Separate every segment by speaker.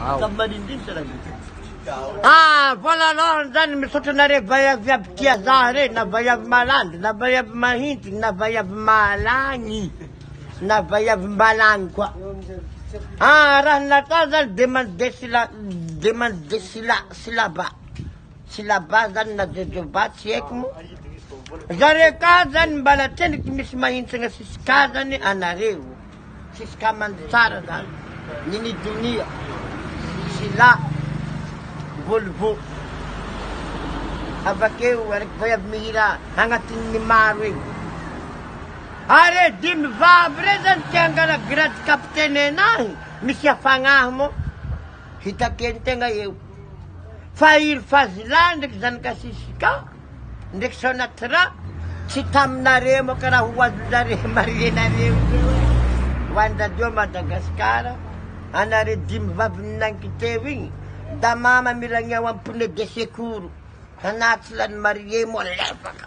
Speaker 1: Kamalindin sa lagi.
Speaker 2: Wala no, dyan misoto na rin bayab-yab tiyazare, na bayab maland, na bayab mahinti, na bayab malangi, na bayab malangkwa. Rahna kazal demande sila ba. Sila ba zan na jojobat siyek mo. Zare kazan balaten kimis mahinti nga siskazan ni anarew. Siskaman tsara zan. Nini dunia. Sila. Volvo. Abake warik bayab mihira hangatin ni Marwing. Are dim vabrezan tiangala grad kaptene na misya fangah mo. Hita kente nga yew. Fair fazlan dek zan kasisika. Dek sonatra. Sitam na remo kara huwad na remo na remo. Wanda jo Madagascar. Anare dim vabnang kitewing. Damama milangnya wampune desekuru. Hanatlan mariemo lepak.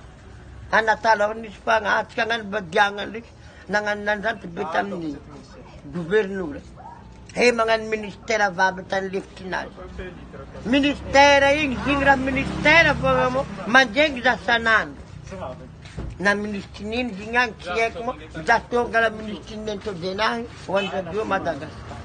Speaker 2: Hanatalo nis pangat kangan bagyangan lik nangan nandan bitam ni gubernur. Hey mangan ministera vabatan liftinal. Ministera ing singra ministera pagamo manjeng dasanan. Na ministinin jingang siek mo jato gala ministinin to denah wanda do Madagascar.